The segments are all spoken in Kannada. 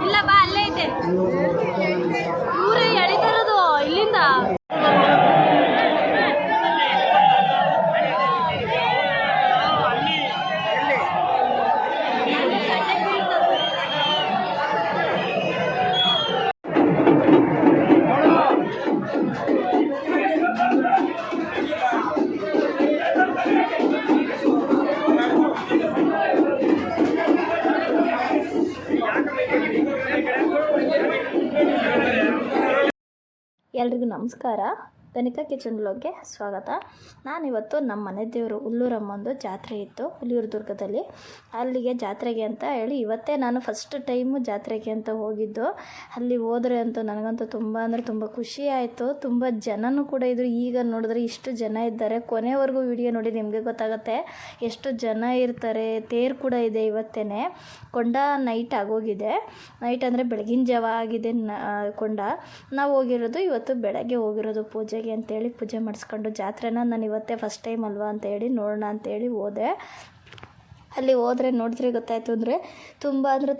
ಇಲ್ಲ ಬಾ ಅಲ್ಲೇ ಐತೆ ಊರೇ ಎಳಿತಾ ಇರೋದು ಇಲ್ಲಿಂದ. ಎಲ್ರಿಗೂ ನಮಸ್ಕಾರ. ತನಿಖಾ ಕಿಚನ್ ಬ್ಲಾಗ್ಗೆ ಸ್ವಾಗತ. ನಾನಿವತ್ತು ನಮ್ಮ ಮನೆ ದೇವರು ಹುಲ್ಲೂರಮ್ಮಂದು ಜಾತ್ರೆ ಇತ್ತು ಹುಲಿಯೂರು ದುರ್ಗದಲ್ಲಿ. ಅಲ್ಲಿಗೆ ಜಾತ್ರೆಗೆ ಅಂತ ಹೇಳಿ ಇವತ್ತೇ ನಾನು ಫಸ್ಟ್ ಟೈಮು ಜಾತ್ರೆಗೆ ಅಂತ ಹೋಗಿದ್ದು. ಅಲ್ಲಿ ಹೋದರೆ ಅಂತೂ ನನಗಂತೂ ತುಂಬ ಅಂದರೆ ತುಂಬ ಖುಷಿ ಆಯಿತು. ತುಂಬ ಜನನೂ ಕೂಡ ಇದ್ದರು. ಈಗ ನೋಡಿದ್ರೆ ಇಷ್ಟು ಜನ ಇದ್ದಾರೆ. ಕೊನೆವರೆಗೂ ವಿಡಿಯೋ ನೋಡಿ ನಿಮಗೆ ಗೊತ್ತಾಗುತ್ತೆ ಎಷ್ಟು ಜನ ಇರ್ತಾರೆ. ತೇರು ಕೂಡ ಇದೆ ಇವತ್ತೇ. ಕೊಂಡ ನೈಟ್ ಆಗೋಗಿದೆ. ನೈಟ್ ಅಂದರೆ ಬೆಳಗಿನ ಜಾವ ಆಗಿದೆ ಕೊಂಡ. ನಾವು ಹೋಗಿರೋದು ಇವತ್ತು ಬೆಳಗ್ಗೆ ಹೋಗಿರೋದು ಪೂಜೆಗೆ ಅಂತೇಳಿ. ಪೂಜೆ ಮಾಡಿಸ್ಕೊಂಡು ಜಾತ್ರೆನ ನಾನು ಇವತ್ತೇ ಫಸ್ಟ್ ಟೈಮ್ ಅಲ್ವಾ ಅಂತೇಳಿ ನೋಡೋಣ ಅಂತೇಳಿ ಹೋದೆ. ಅಲ್ಲಿ ಹೋದರೆ ನೋಡಿದ್ರೆ ಗೊತ್ತಾಯಿತು ಅಂದರೆ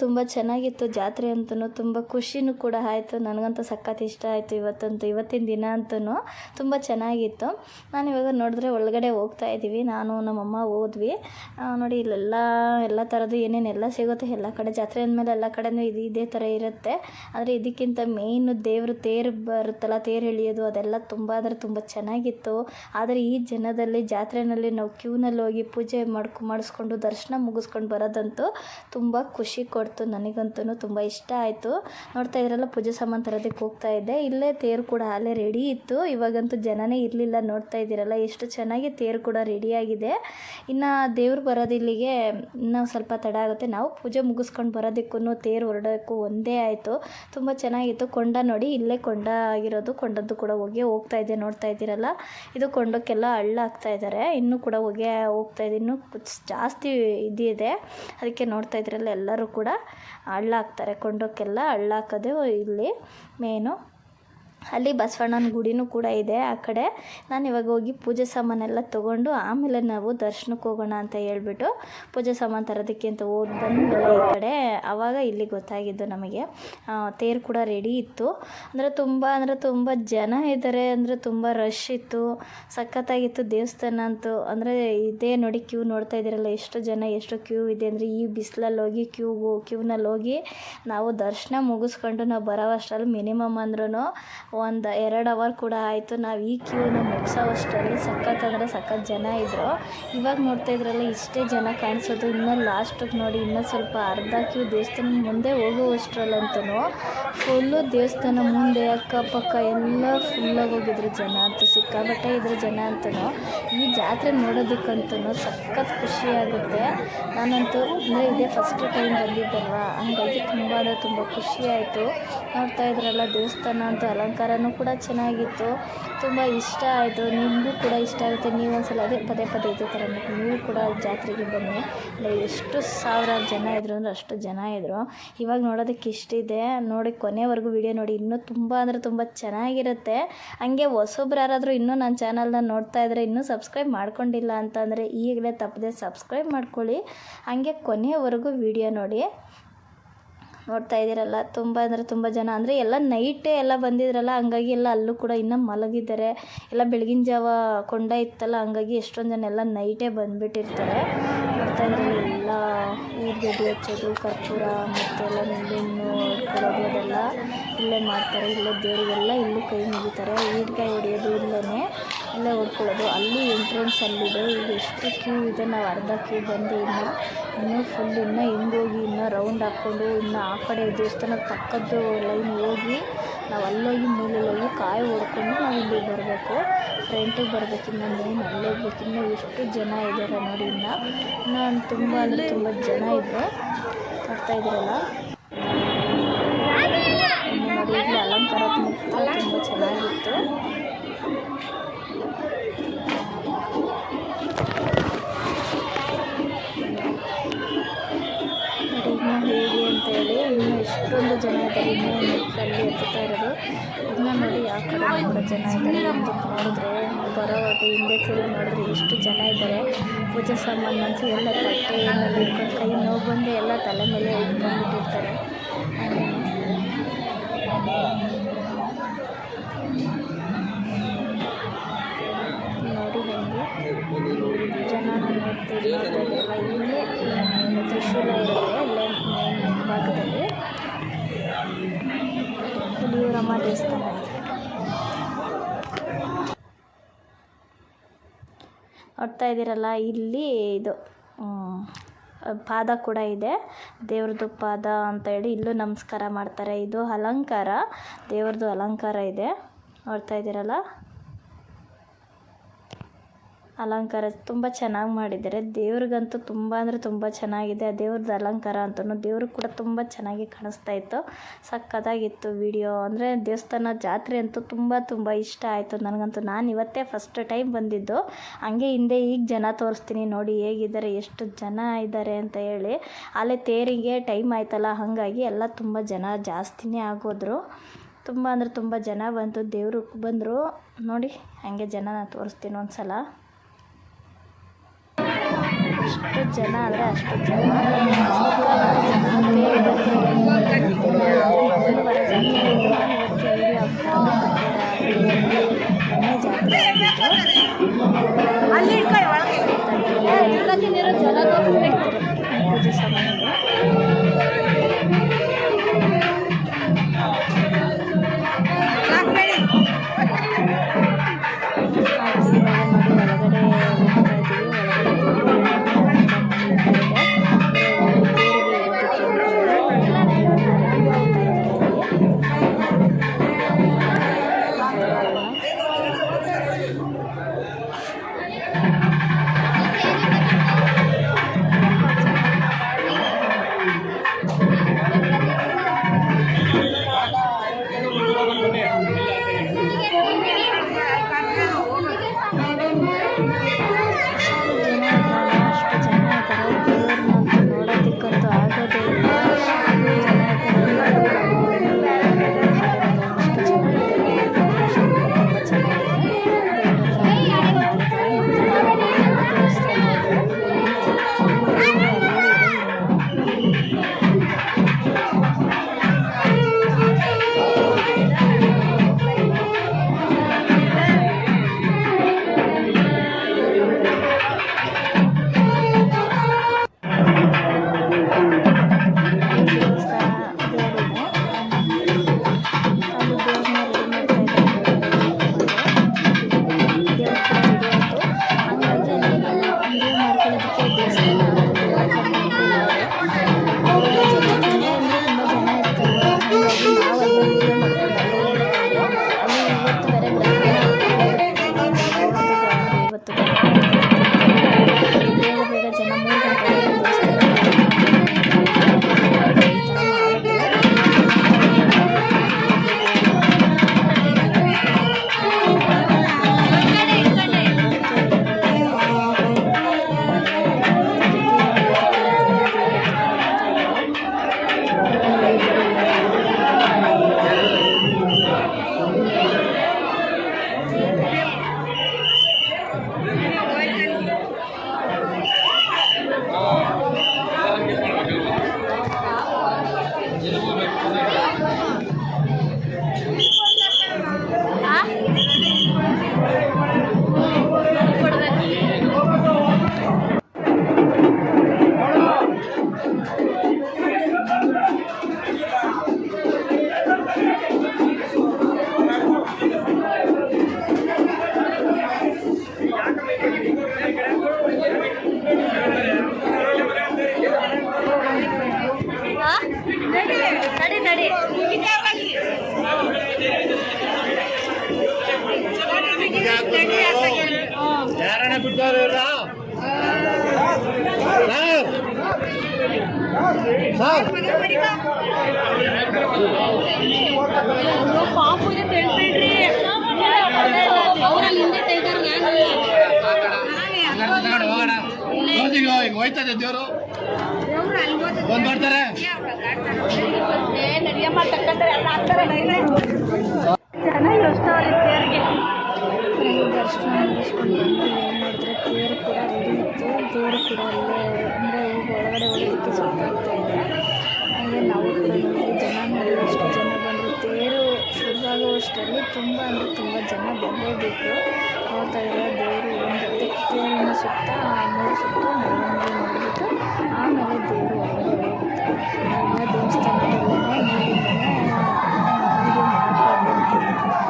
ತುಂಬ ಚೆನ್ನಾಗಿತ್ತು ಜಾತ್ರೆ ಅಂತೂ. ತುಂಬ ಖುಷಿನೂ ಕೂಡ ಆಯಿತು. ನನಗಂತೂ ಸಖತ್ ಇಷ್ಟ ಆಯಿತು ಇವತ್ತಿನ ದಿನ ಅಂತೂ ತುಂಬ ಚೆನ್ನಾಗಿತ್ತು. ನಾನು ಇವಾಗ ನೋಡಿದ್ರೆ ಒಳಗಡೆ ಹೋಗ್ತಾ ಇದ್ದೀವಿ. ನಾನು ನಮ್ಮಮ್ಮ ಹೋದ್ವಿ. ನೋಡಿ ಎಲ್ಲ ಥರದ್ದು ಏನೇನೆಲ್ಲ ಸಿಗುತ್ತೆ ಎಲ್ಲ ಕಡೆ. ಜಾತ್ರೆ ಅಂದಮೇಲೆ ಎಲ್ಲ ಕಡೆನೂ ಇದೇ ಥರ ಇರುತ್ತೆ. ಆದರೆ ಇದಕ್ಕಿಂತ ಮೇಯ್ನು ದೇವರು ತೇರು ಬರುತ್ತಲ್ಲ, ತೇರು ಎಳೆಯೋದು ಅದೆಲ್ಲ ತುಂಬ ಚೆನ್ನಾಗಿತ್ತು. ಆದರೆ ಈ ಜನದಲ್ಲಿ ಜಾತ್ರೆಯಲ್ಲಿ ನಾವು ಕ್ಯೂನಲ್ಲಿ ಹೋಗಿ ಪೂಜೆ ಮಾಡಿಸ್ಕೊಂಡು ದರ್ಶನ ಮುಗಿಸ್ಕೊಂಡು ಬರೋದಂತೂ ತುಂಬ ಖುಷಿ ಕೊಡ್ತು. ನನಗಂತೂ ತುಂಬ ಇಷ್ಟ ಆಯಿತು. ನೋಡ್ತಾ ಇದ್ರಲ್ಲ ಪೂಜೆ ಸಾಮಾನು ತರೋದಕ್ಕೆ ಹೋಗ್ತಾ ಇದ್ದೆ. ಇಲ್ಲೇ ತೇರು ಕೂಡ ಅಲ್ಲೇ ರೆಡಿ ಇತ್ತು. ಇವಾಗಂತೂ ಜನನೇ ಇರಲಿಲ್ಲ. ನೋಡ್ತಾ ಇದ್ದೀರಲ್ಲ ಎಷ್ಟು ಚೆನ್ನಾಗಿ ತೇರು ಕೂಡ ರೆಡಿಯಾಗಿದೆ. ಇನ್ನು ದೇವ್ರು ಬರೋದು ಇಲ್ಲಿಗೆ ಇನ್ನೂ ಸ್ವಲ್ಪ ತಡ ಆಗುತ್ತೆ. ನಾವು ಪೂಜೆ ಮುಗಿಸ್ಕೊಂಡು ಬರೋದಕ್ಕೂ ತೇರು ಹೊರಡೋಕ್ಕೂ ಒಂದೇ ಆಯಿತು. ತುಂಬ ಚೆನ್ನಾಗಿತ್ತು. ಕೊಂಡ ನೋಡಿ ಇಲ್ಲೇ ಕೊಂಡ ಆಗಿರೋದು. ಕೊಂಡದ್ದು ಕೂಡ ಹೋಗ್ತಾ ಇದೆ. ನೋಡ್ತಾ ಇದ್ದೀರಲ್ಲ ಇದು ಕೊಂಡಕ್ಕೆಲ್ಲ ಹಳ್ಳ ಹಾಕ್ತಾ ಇದ್ದಾರೆ. ಇನ್ನೂ ಕೂಡ ಹೋಗ್ತಾ ಇದೆ. ಇನ್ನೂ ಜಾಸ್ತಿ ಇದೆ. ಅದಕ್ಕೆ ನೋಡ್ತಾ ಇದ್ರಲ್ಲ ಎಲ್ಲರೂ ಕೂಡ ಹಳ್ಳ ಹಾಕ್ತಾರೆ. ಕೊಂಡಕ್ಕೆಲ್ಲ ಹಳ್ಳ ಹಾಕೋದು ಇಲ್ಲಿ ಮೇನು. ಅಲ್ಲಿ ಬಸವಣ್ಣನ ಗುಡಿನೂ ಕೂಡ ಇದೆ ಆ ಕಡೆ. ನಾನು ಇವಾಗ ಹೋಗಿ ಪೂಜೆ ಸಾಮಾನೆಲ್ಲ ತೊಗೊಂಡು ಆಮೇಲೆ ನಾವು ದರ್ಶನಕ್ಕೆ ಹೋಗೋಣ ಅಂತ ಹೇಳ್ಬಿಟ್ಟು ಪೂಜೆ ಸಾಮಾನು ತರೋದಕ್ಕೆ ಅಂತ ಬಂದು ಈ ಕಡೆ. ಆವಾಗ ಇಲ್ಲಿ ಗೊತ್ತಾಗಿದ್ದು ನಮಗೆ ತೇರು ಕೂಡ ರೆಡಿ ಇತ್ತು. ಅಂದರೆ ತುಂಬ ಜನ ಇದ್ದಾರೆ. ಅಂದರೆ ತುಂಬ ರಶ್ ಇತ್ತು. ಸಖತ್ತಾಗಿತ್ತು ದೇವಸ್ಥಾನ ಅಂತೂ. ಅಂದರೆ ಇದೇ ನೋಡಿ ಕ್ಯೂ ನೋಡ್ತಾ ಇದ್ದೀರಲ್ಲ ಎಷ್ಟು ಜನ ಎಷ್ಟು ಕ್ಯೂ ಇದೆ ಅಂದರೆ. ಈ ಬಿಸಿಲಲ್ಲಿ ಹೋಗಿ ಕ್ಯೂನಲ್ಲಿ ಹೋಗಿ ನಾವು ದರ್ಶನ ಮುಗಿಸ್ಕೊಂಡು ನಾವು ಬರೋ ಅಷ್ಟರಲ್ಲಿ ಮಿನಿಮಮ್ ಅಂದ್ರೂ 1-2 ಅವರ್ ಕೂಡ ಆಯಿತು. ನಾವು ಈ ಕ್ಯೂನ ಮುಗಿಸೋವಷ್ಟರಲ್ಲಿ ಸಖತ್ ಜನ ಇದ್ದರು. ಇವಾಗ ನೋಡ್ತಾ ಇದ್ರಲ್ಲ ಇಷ್ಟೇ ಜನ ಕಾಣಿಸೋದು. ಇನ್ನೂ ಲಾಸ್ಟಿಗೆ ನೋಡಿ ಇನ್ನೂ ಸ್ವಲ್ಪ ಅರ್ಧ ಕ್ಯೂ ದೇವಸ್ಥಾನ ಮುಂದೆ ಹೋಗುವಷ್ಟರಲ್ಲಂತೂ ಫುಲ್ಲು ದೇವಸ್ಥಾನ ಮುಂದೆ ಅಕ್ಕಪಕ್ಕ ಎಲ್ಲ ಫುಲ್ಲಾಗಿ ಹೋಗಿದ್ರು ಜನ ಅಂತೂ. ಸಿಕ್ಕಾಬಟ್ಟೆ ಇದ್ರು ಜನ ಅಂತೂ. ಈ ಜಾತ್ರೆ ನೋಡೋದಕ್ಕಂತೂ ಸಖತ್ ಖುಷಿಯಾಗುತ್ತೆ. ನಾನಂತೂ ಅಂದರೆ ಇದೇ ಫಸ್ಟ್ ಟೈಮ್ ಬಂದಿದ್ದಲ್ವ, ಹಂಗಾಗಿ ತುಂಬ ಖುಷಿ ಆಯಿತು. ನೋಡ್ತಾ ಇದ್ರಲ್ಲ ದೇವಸ್ಥಾನ ಅಂತೂ ಅಲಂಕಾರನೂ ಕೂಡ ಚೆನ್ನಾಗಿತ್ತು. ತುಂಬ ಇಷ್ಟ ಆಯಿತು. ನಿಮಗೂ ಕೂಡ ಇಷ್ಟ ಆಗುತ್ತೆ. ನೀವು ಒಂದ್ಸಲ ಅದೇ ಪದೇ ಇದೇ ಥರ ನೀವು ಕೂಡ ಜಾತ್ರೆಗೆ ಬನ್ನಿ. ಎಷ್ಟು ಸಾವಿರಾರು ಜನ ಇದ್ರು ಅಂದರೆ ಅಷ್ಟು ಜನ ಇದ್ದರು. ಇವಾಗ ನೋಡೋದಕ್ಕೆ ಇಷ್ಟಿದೆ. ನೋಡಿ ಕೊನೆವರೆಗೂ ವಿಡಿಯೋ ನೋಡಿ. ಇನ್ನೂ ತುಂಬ ಚೆನ್ನಾಗಿರುತ್ತೆ. ಹಂಗೆ ಹೊಸಬ್ರು ಯಾರಾದರೂ ಇನ್ನೂ ನನ್ನ ಚಾನಲ್ನ ನೋಡ್ತಾ ಇದ್ದರೆ ಇನ್ನೂ ಸಬ್ಸ್ಕ್ರೈಬ್ ಮಾಡ್ಕೊಂಡಿಲ್ಲ ಅಂತಂದರೆ ಈಗಲೇ ತಪ್ಪದೆ ಸಬ್ಸ್ಕ್ರೈಬ್ ಮಾಡ್ಕೊಳ್ಳಿ. ಹಂಗೆ ಕೊನೆಯವರೆಗೂ ವಿಡಿಯೋ ನೋಡಿ. ನೋಡ್ತಾ ಇದ್ದೀರಲ್ಲ ತುಂಬ ಜನ ಅಂದರೆ ಎಲ್ಲ ನೈಟೇ ಎಲ್ಲ ಬಂದಿದ್ರಲ್ಲ, ಹಂಗಾಗಿ ಎಲ್ಲ ಅಲ್ಲೂ ಕೂಡ ಇನ್ನೂ ಮಲಗಿದ್ದಾರೆ. ಎಲ್ಲ ಬೆಳಗಿನ ಜಾವ ಕೊಂಡ ಇತ್ತಲ್ಲ, ಹಂಗಾಗಿ ಎಷ್ಟೊಂದು ಜನ ಎಲ್ಲ ನೈಟೇ ಬಂದುಬಿಟ್ಟಿರ್ತಾರೆ. ನೋಡ್ತಾ ಇದ್ರಲ್ಲಿ ಎಲ್ಲ ಊರ್ಗಡ್ಡಿ ಹಚ್ಚೋದು, ಕರ್ಪೂರ ಮತ್ತೆಲ್ಲ ನಿಂಬೆಹಣ್ಣು ಇಟ್ಕೊಳ್ಳೋದು ಅದೆಲ್ಲ ಇಲ್ಲೇ ಮಾಡ್ತಾರೆ. ಇಲ್ಲೇ ದೇವರಿಗೆಲ್ಲ ಇಲ್ಲೂ ಕೈ ಮುಗಿತಾರೆ. ಈಡ್ಕಾಯಿ ಹೊಡೆಯೋದು ಇಲ್ಲೇ ಹೊಡ್ಕೊಳ್ಳೋದು. ಅಲ್ಲಿ ಎಂಟ್ರೆನ್ಸ್ ಅಲ್ಲಿದೆ. ಈಗ ಎಷ್ಟು ಕ್ಯೂ ಇದೆ. ನಾವು ಅರ್ಧ ಕ್ಯೂ ಬಂದು ಇನ್ನೂ ಫುಲ್ ಹಿಂಗೋಗಿ ಇನ್ನೂ ರೌಂಡ್ ಹಾಕ್ಕೊಂಡು ಇನ್ನು ಆ ಕಡೆ ದೇವಸ್ಥಾನದ ಪಕ್ಕದ್ದು ಲೈನ್ ಹೋಗಿ ನಾವು ಅಲ್ಲೋಗಿ ಮೂಲೆಯಲ್ಲಿ ಕಾಯಿ ಹೊಡ್ಕೊಂಡು ನಾವು ಇಲ್ಲಿ ಬರಬೇಕು. ಫ್ರಂಟಿಗೆ ಬರಬೇಕು. ಇನ್ನೊಂದೇನು ಅಲ್ಲೇ ಹೋಗ್ಬೇಕು. ಇನ್ನೂ ಎಷ್ಟು ಜನ ಇದ್ದಾರೆ ನೋಡಿ. ಇನ್ನೂ ತುಂಬ ಜನ ಇದ್ದರು. ನೋಡ್ತಾ ಇದ್ದೀರಲ್ಲ ನೋಡಿ. ಇಲ್ಲಿ ಅಲಂಕಾರ ತುಂಬ ಚೆನ್ನಾಗಿತ್ತು. ಹೇಗೆ ಅಂತ ಅಂತ ಹೇಳಿ. ಇನ್ನೂ ಎಷ್ಟೊಂದು ಜನ ಇದ್ದಾರೆ, ಇನ್ನೂ ಮೆಟ್ಟಲಲ್ಲಿ ಎತ್ತುತ್ತಾ ಇರೋದು. ಇದನ್ನ ನೋಡಿ ಯಾವ ಕಡೆ ಕೂಡ ಜನ ಇದ್ದಾರೆ ಅಂತ ನೋಡಿದ್ರೆ, ಬರೋವಾಗ ಹಿಂದೆ ತಿರುಗಿ ನೋಡಿದ್ರೆ ಎಷ್ಟು ಜನ ಇದ್ದಾರೆ. ಪೂಜೆ ಸಾಮಾನಂತೂ ಎಲ್ಲ ತಟ್ಟೆ ಮೇಲೆ ಇಟ್ಕೊಂಡು ಕೈ ನೋವು ಬಂದು ಎಲ್ಲ ತಲೆ ಮೇಲೆ ಇಟ್ಕೊಂಡ್ಬಿಟ್ಟಿರ್ತಾರೆ. ನೋಡಿ ನನಗೆ ಜನನ ನೋಡ್ತಿರೋದೆಲ್ಲ ಇಲ್ಲೇ ತ್ರಿಶೂಲ ಇರುತ್ತೆ, ಇಲ್ಲೇ ಮೇನ್ ಭಾಗದಲ್ಲಿ ಹುಲಿಯೂರಮ್ಮ ದೇವಸ್ಥಾನ ಇದೆ. ನೋಡ್ತಾ ಇದ್ದೀರಲ್ಲ, ಇಲ್ಲಿ ಇದು ಪಾದ ಕೂಡ ಇದೆ, ದೇವ್ರದ್ದು ಪಾದ ಅಂತ ಹೇಳಿ ಇಲ್ಲೂ ನಮಸ್ಕಾರ ಮಾಡ್ತಾರೆ. ಇದು ಅಲಂಕಾರ, ದೇವ್ರದ್ದು ಅಲಂಕಾರ ಇದೆ. ನೋಡ್ತಾ ಇದ್ದೀರಲ್ಲ, ಅಲಂಕಾರ ತುಂಬ ಚೆನ್ನಾಗಿ ಮಾಡಿದ್ದಾರೆ. ದೇವ್ರಿಗಂತೂ ತುಂಬ ಅಂದರೆ ತುಂಬ ಚೆನ್ನಾಗಿದೆ. ದೇವ್ರದ್ದು ಅಲಂಕಾರ ಅಂತೂ ದೇವ್ರಿಗೆ ಕೂಡ ತುಂಬ ಚೆನ್ನಾಗಿ ಕಾಣಿಸ್ತಾ ಇತ್ತು. ಸಕ್ಕತ್ತಾಗಿತ್ತು ವಿಡಿಯೋ. ಅಂದರೆ ದೇವಸ್ಥಾನ ಜಾತ್ರೆ ಅಂತೂ ತುಂಬ ಇಷ್ಟ ಆಯಿತು ನನಗಂತೂ. ನಾನು ಇವತ್ತೇ ಫಸ್ಟ್ ಟೈಮ್ ಬಂದಿದ್ದು. ಹಂಗೆ ಹಿಂದೆ ಈಗ ಜನ ತೋರಿಸ್ತೀನಿ ನೋಡಿ ಹೇಗಿದ್ದಾರೆ, ಎಷ್ಟು ಜನ ಇದ್ದಾರೆ ಅಂತ ಹೇಳಿ. ಅಲ್ಲೇ ತೇರಿಗೆ ಟೈಮ್ ಆಯ್ತಲ್ಲ, ಹಾಗಾಗಿ ಎಲ್ಲ ತುಂಬ ಜನ ಜಾಸ್ತಿನೇ ಆಗೋದ್ರು. ತುಂಬ ಅಂದರೆ ತುಂಬ ಜನ ದೇವರು ಬಂದರು ನೋಡಿ. ಹಾಗೆ ಜನನ ತೋರಿಸ್ತೀನಿ ಒಂದು ಸಲ. ಅಷ್ಟು ಜನ ಅಂದರೆ ಅಷ್ಟು ಜನ. ಪೂಜೆ ಸಾಮಾನು ಯಾರನ್ನ ಬಿಡ್ತಾರ ಪಾಪು ಇದೆ ತೆಳ್ಬಿಡ್ರಿ ಹೋಗ್ತದೆ ದೇವರು ಬಂದ್ ಮಾಡ್ತಾರೆ. ಜನ ಎಷ್ಟವ್ರೆ ತೇರಿಗೆ. ದರ್ಶನ ಮುಗಿಸ್ಕೊಂಡು ಬಂದು ಏನು ಮಾಡಿದ್ರೆ ತೇರು ಕೂಡ ರೆಡಿ ಇತ್ತು. ತೇರು ಕೂಡ ಅಲ್ಲೇ ಅಂದರೆ ಈಗ ಒಳಗಡೆ ಹೋಗೋದಕ್ಕೆ ಸುತ್ತಾಗ್ತಾ ಇದೆ. ಹಾಗೆ ನಾವು ಕೂಡ ನೋಡಿ ಜನ ನೋಡಿ ಎಷ್ಟು ಜನ ಬಂದರು. ತೇರು ಶುರುವಾಗುವಷ್ಟರಲ್ಲಿ ತುಂಬ ಅಂದರೆ ತುಂಬ ಜನ ಬರಲೇಬೇಕು. ನೋಡ್ತಾ ಇರೋ ದೇವರು ಒಂದು ತೇರಿನ ಸುತ್ತ 3 ಸುತ್ತು ಮೆರವಣಿಗೆ ಮಾಡಿಬಿಟ್ಟು ಆಮೇಲೆ ದೇವರು ಒಳಗಡೆ ಹೋಗುತ್ತೆ. ನಮ್ಮ ದೇವಸ್ಥಾನದಲ್ಲೇ ಹೋಗಿ ಮೆರವಣಿಗೆ ಮಾಡಿಕೊಂಡು 3 ರೌಂಡ್ ಹಾಕ್ಕೊಂಡು ಹೋಗುತ್ತೆ. ದೇವರು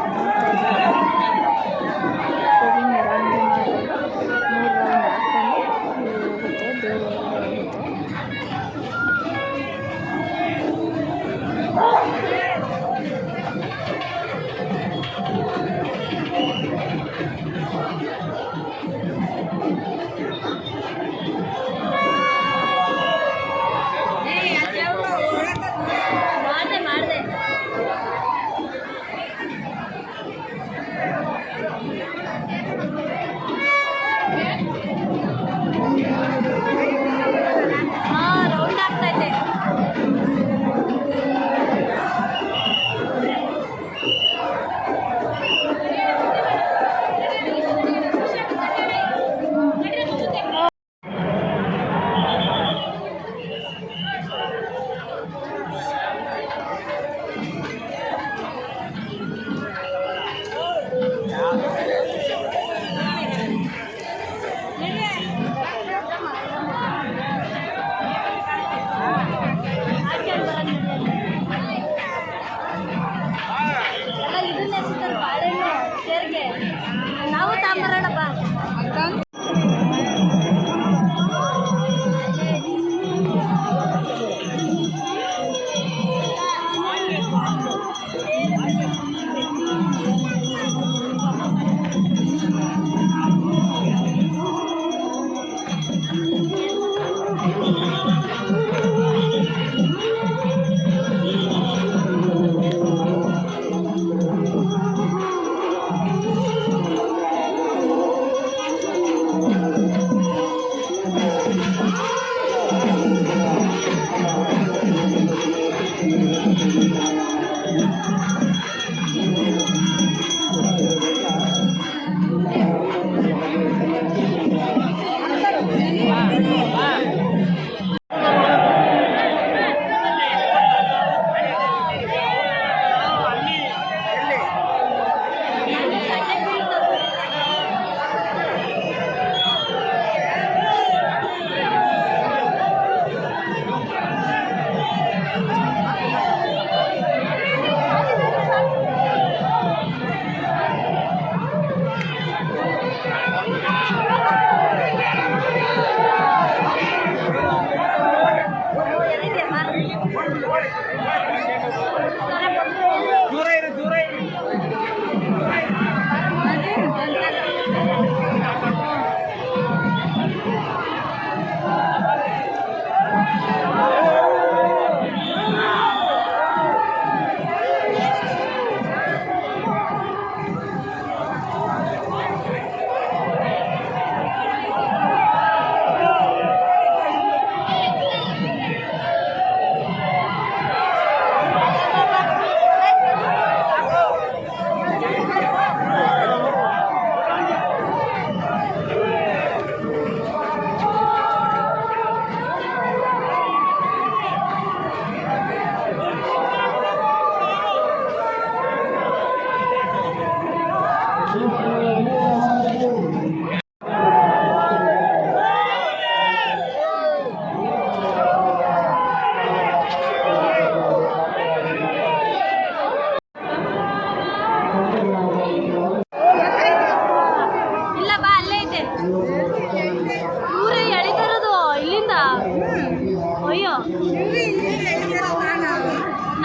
ಒಳಗಡೆ ಹೋಗುತ್ತೆ. ಮಾಡಿದೆ ರೌಂಡ್ ಆಗ್ತೈತೆ. ಎಲ್ಲ ಇದನ್ನೇ ಸಿಗ್ತಾರೆ ಬಾಳೆಹಣ್ಣು ತೇರಿಗೆ. ನಾವು ತಾಂಬರೋಣಪ್ಪ.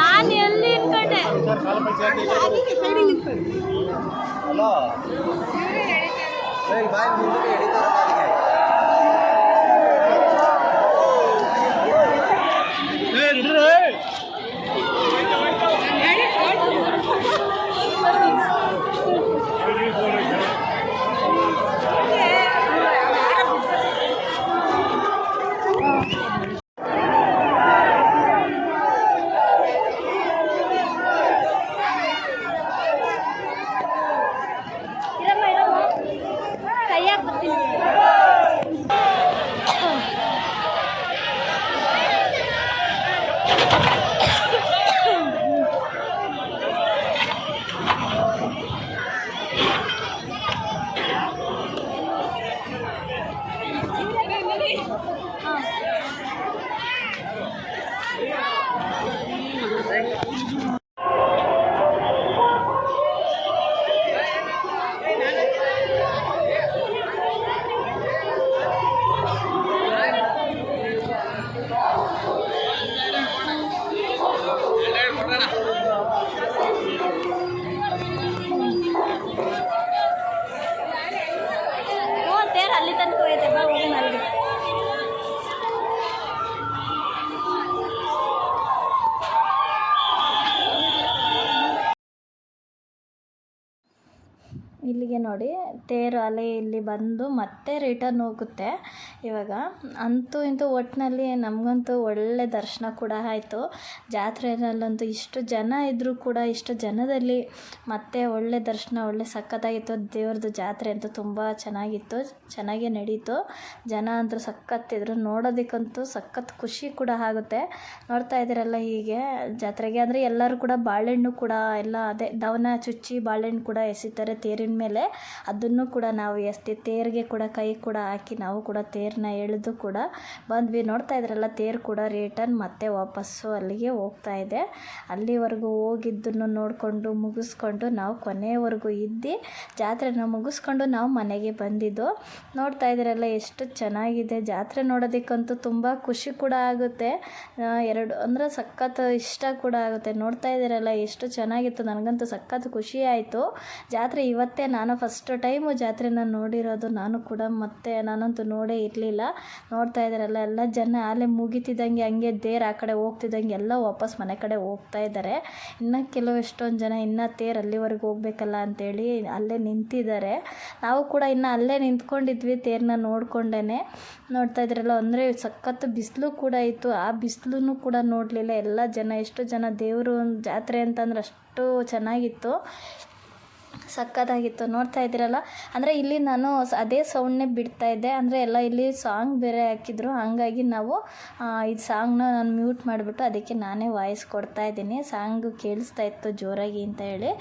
ನಾನು ಎಲ್ಲಿ ಇಟ್ಕೊಂಡೆ ಹಲೋ ಬಾಯ್ ಮುಂದೆ ಎಡಿತಾರ ಇಲ್ಲಿಗೆ ನೋಡಿ ತೇರು ಅಲೆ ಇಲ್ಲಿ ಬಂದು ಮತ್ತೆ ರಿಟರ್ನ್ ಹೋಗುತ್ತೆ. ಇವಾಗ ಅಂತೂ ಇಂತೂ ಒಟ್ಟಿನಲ್ಲಿ ನಮಗಂತೂ ಒಳ್ಳೆ ದರ್ಶನ ಕೂಡ ಆಯಿತು. ಜಾತ್ರೆಯಲ್ಲಂತೂ ಇಷ್ಟು ಜನ ಇದ್ದರೂ ಕೂಡ ಇಷ್ಟು ಜನದಲ್ಲಿ ಮತ್ತೆ ಒಳ್ಳೆ ದರ್ಶನ ಒಳ್ಳೆ ಸಖತ್ತಾಗಿತ್ತು. ದೇವ್ರದ್ದು ಜಾತ್ರೆ ಅಂತೂ ತುಂಬ ಚೆನ್ನಾಗಿತ್ತು, ಚೆನ್ನಾಗೇ ನಡೀತು. ಜನ ಅಂತೂ ಸಖತ್ತಿದ್ರು, ನೋಡೋದಕ್ಕಂತೂ ಸಖತ್ ಖುಷಿ ಕೂಡ ಆಗುತ್ತೆ. ನೋಡ್ತಾ ಇದ್ದೀರಲ್ಲ ಹೀಗೆ ಜಾತ್ರೆಗೆ ಅಂದರೆ ಎಲ್ಲರೂ ಕೂಡ ಬಾಳೆಹಣ್ಣು ಕೂಡ ಎಲ್ಲ ಅದೇ ದವನ ಚುಚ್ಚಿ ಬಾಳೆಹಣ್ಣು ಕೂಡ ಎಸಿತಾರೆ ತೇರಿನ ಮೇಲೆ. ಅದನ್ನು ಕೂಡ ನಾವು ಎಸ್ತಿ ತೇರಿಗೆ ಕೂಡ ಕೈ ಕೂಡ ಹಾಕಿ ನಾವು ಕೂಡ ತೇರನ್ನ ಎಳೆದು ಕೂಡ ಬಂದ್ವಿ. ನೋಡ್ತಾ ಇದ್ರಲ್ಲ ತೇರು ಕೂಡ ರಿಟರ್ನ್ ಮತ್ತೆ ವಾಪಸ್ಸು ಅಲ್ಲಿಗೆ ಹೋಗ್ತಾ ಇದೆ. ಅಲ್ಲಿವರೆಗೂ ಹೋಗಿದ್ದನ್ನು ನೋಡಿಕೊಂಡು ಮುಗಿಸ್ಕೊಂಡು ನಾವು ಕೊನೆಯವರೆಗೂ ಇದ್ದು ಜಾತ್ರೆನ ಮುಗಿಸ್ಕೊಂಡು ನಾವು ಮನೆಗೆ ಬಂದಿದ್ದು. ನೋಡ್ತಾ ಇದ್ದೀರಲ್ಲ ಎಷ್ಟು ಚೆನ್ನಾಗಿದೆ ಜಾತ್ರೆ. ನೋಡೋದಕ್ಕಂತೂ ತುಂಬ ಖುಷಿ ಕೂಡ ಆಗುತ್ತೆ. ಎರಡು ಅಂದರೆ ಸಖತ್ ಇಷ್ಟ ಕೂಡ ಆಗುತ್ತೆ. ನೋಡ್ತಾ ಇದ್ದೀರಲ್ಲ ಎಷ್ಟು ಚೆನ್ನಾಗಿತ್ತು, ನನಗಂತೂ ಸಖತ್ ಖುಷಿ ಆಯಿತು. ಜಾತ್ರೆ ಇವತ್ತೇ ನಾನು ಫಸ್ಟ್ ಟೈಮು ಜಾತ್ರೆನ ನೋಡಿರೋದು. ನಾನು ಕೂಡ ಮತ್ತೆ ನಾನಂತೂ ನೋಡೇ ಇರಲಿಲ್ಲ. ನೋಡ್ತಾ ಇದ್ದಾರಲ್ಲ ಎಲ್ಲ ಜನ ಅಲ್ಲೇ ಮುಗಿತಿದ್ದಂಗೆ ಹಂಗೆ ದೇರ್ ಆ ಕಡೆ ಹೋಗ್ತಿದ್ದಂಗೆ ಎಲ್ಲ ವಾಪಸ್ ಮನೆ ಕಡೆ ಹೋಗ್ತಾ ಇದ್ದಾರೆ. ಇನ್ನು ಎಷ್ಟೊಂದು ಜನ ಇನ್ನೂ ತೇರು ಅಲ್ಲಿವರೆಗೂ ಹೋಗ್ಬೇಕಲ್ಲ ಅಂತೇಳಿ ಅಲ್ಲೇ ನಿಂತಿದ್ದಾರೆ. ನಾವು ಕೂಡ ಇನ್ನು ಅಲ್ಲೇ ನಿಂತ್ಕೊಂಡಿದ್ವಿ ತೇರನ್ನ ನೋಡ್ಕೊಂಡೇ. ನೋಡ್ತಾ ಇದ್ರಲ್ಲ ಅಂದರೆ ಸಖತ್ತು ಬಿಸಿಲು ಕೂಡ ಇತ್ತು. ಆ ಬಿಸಿಲೂ ಕೂಡ ನೋಡಲಿಲ್ಲ. ಎಲ್ಲ ಜನ ಎಷ್ಟು ಜನ ದೇವರು ಜಾತ್ರೆ ಅಂತಂದ್ರೆ ಅಷ್ಟು ಚೆನ್ನಾಗಿತ್ತು, ಸಖತ್ತಾಗಿತ್ತು. ನೋಡ್ತಾ ಇದ್ದೀರಲ್ಲ ಅಂದರೆ ಇಲ್ಲಿ ನಾನು ಅದೇ ಸೌಂಡ್ನೇ ಬಿಡ್ತಾ ಇದ್ದೆ. ಅಂದರೆ ಎಲ್ಲ ಇಲ್ಲಿ ಸಾಂಗ್ ಬೇರೆ ಹಾಕಿದ್ರು, ಹಾಗಾಗಿ ನಾವು ಇದು ಸಾಂಗ್ನ ನಾನು ಮ್ಯೂಟ್ ಮಾಡಿಬಿಟ್ಟು ಅದಕ್ಕೆ ನಾನೇ ವಾಯ್ಸ್ ಕೊಡ್ತಾ ಇದ್ದೀನಿ. ಸಾಂಗು ಕೇಳಿಸ್ತಾ ಇತ್ತು ಜೋರಾಗಿ ಅಂತ ಹೇಳಿ.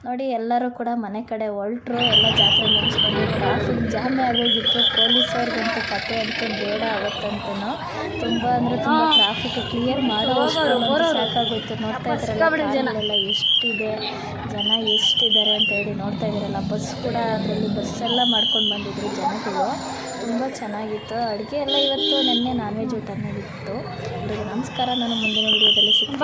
ನೋಡಿ ಎಲ್ಲರೂ ಕೂಡ ಮನೆ ಕಡೆ ಹೊರಟ್ರು. ಎಲ್ಲ ಜಾತ್ರೆ ಮುಗಿಸ್ಕೊಂಡು ಟ್ರಾಫಿಕ್ ಜಾಮೇ ಆಗೋಗಿತ್ತು. ಪೊಲೀಸವ್ರಿಗಂತೂ ಕತೆ ಅಂತೂ ಬೇಡ ಅವತ್ತಂತೂ ತುಂಬ ಅಂದರೆ ತುಂಬ ಟ್ರಾಫಿಕ್ ಕ್ಲಿಯರ್ ಮಾಡೋದು ಸಾಕಾಗೋಯ್ತು. ನೋಡ್ತಾ ಇದ್ರಲ್ಲ ಎಷ್ಟಿದೆ ಜನ ಎಷ್ಟಿದ್ದಾರೆ ಅಂತ ಹೇಳಿ. ನೋಡ್ತಾ ಇದ್ದೀರಲ್ಲ ಬಸ್ ಕೂಡ ಅದರಲ್ಲಿ ಬಸ್ಸೆಲ್ಲ ಮಾಡ್ಕೊಂಡು ಬಂದಿದ್ರು ಜನಗಳು. ತುಂಬ ಚೆನ್ನಾಗಿತ್ತು. ಅಡುಗೆ ಎಲ್ಲ ಇವತ್ತು ನಿನ್ನೆ ನಾನ್ ವೆಜ್ ಊಟನೇ ಇತ್ತು. ನಮಸ್ಕಾರ, ನಾನು ಮುಂದಿನ ವಿಡಿಯೋದಲ್ಲಿ ಸಿಗ್ತೀನಿ.